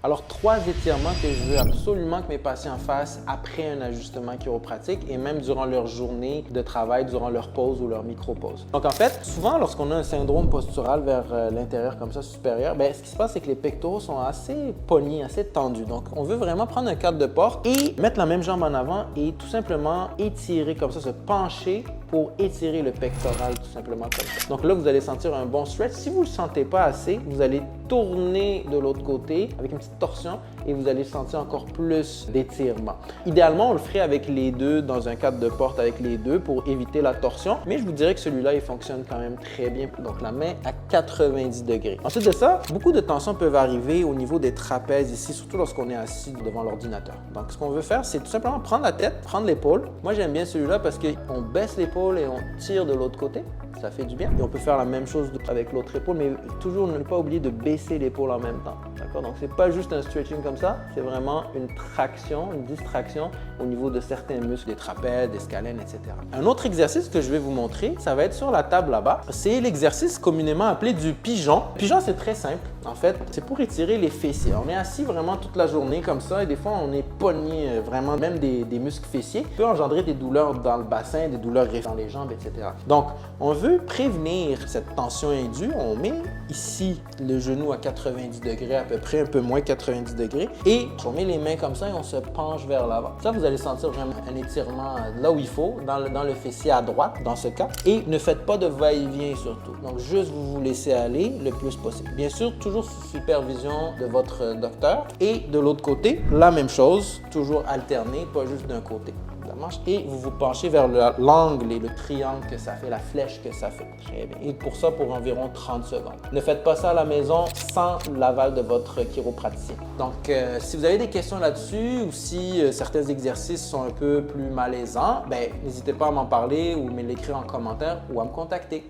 Alors, 3 étirements que je veux absolument que mes patients fassent après un ajustement chiropratique et même durant leur journée de travail, durant leur pause ou leur micro-pause. Donc, en fait, souvent, lorsqu'on a un syndrome postural vers l'intérieur comme ça, supérieur, ce qui se passe, c'est que les pectoraux sont assez pognés, assez tendus. Donc, on veut vraiment prendre un cadre de porte et mettre la même jambe en avant et tout simplement étirer comme ça, se pencher pour étirer le pectoral tout simplement comme ça. Donc là, vous allez sentir un bon stretch. Si vous ne le sentez pas assez, vous allez tourner de l'autre côté avec une petite torsion et vous allez sentir encore plus d'étirement. Idéalement, on le ferait avec les deux dans un cadre de porte avec les deux pour éviter la torsion, mais je vous dirais que celui-là, il fonctionne quand même très bien. Donc la main à 90 degrés. Ensuite de ça, beaucoup de tensions peuvent arriver au niveau des trapèzes ici, surtout lorsqu'on est assis devant l'ordinateur. Donc ce qu'on veut faire, c'est tout simplement prendre la tête, prendre l'épaule. Moi, j'aime bien celui-là parce qu'on baisse l'épaule et on tire de l'autre côté. Ça fait du bien. Et on peut faire la même chose avec l'autre épaule, mais toujours ne pas oublier de baisser l'épaule en même temps. D'accord? Donc, c'est pas juste un stretching comme ça, c'est vraiment une traction, une distraction au niveau de certains muscles, des trapèzes, des scalènes, etc. Un autre exercice que je vais vous montrer, ça va être sur la table là-bas. C'est l'exercice communément appelé du pigeon. Le pigeon, c'est très simple. En fait, c'est pour étirer les fessiers. On est assis vraiment toute la journée comme ça et des fois, on est pogné vraiment, même des muscles fessiers. Ça peut engendrer des douleurs dans le bassin, des douleurs dans les jambes, etc. Donc, on veut prévenir cette tension indue. On met ici le genou à 90 degrés, à peu près, un peu moins 90 degrés. Et on met les mains comme ça et on se penche vers l'avant. Ça, vous allez sentir vraiment un étirement là où il faut, dans le fessier à droite, dans ce cas. Et ne faites pas de va-et-vient surtout. Donc, juste vous laissez aller le plus possible. Bien sûr, toujours sous supervision de votre docteur. Et de l'autre côté, la même chose, toujours alterner, pas juste d'un côté. Et vous vous penchez vers l'angle et le triangle que ça fait, la flèche que ça fait. Très bien. Et pour ça, pour environ 30 secondes. Ne faites pas ça à la maison sans l'aval de votre chiropraticien. Donc, si vous avez des questions là-dessus ou si certains exercices sont un peu plus malaisants, n'hésitez pas à m'en parler ou me l'écrire en commentaire ou à me contacter.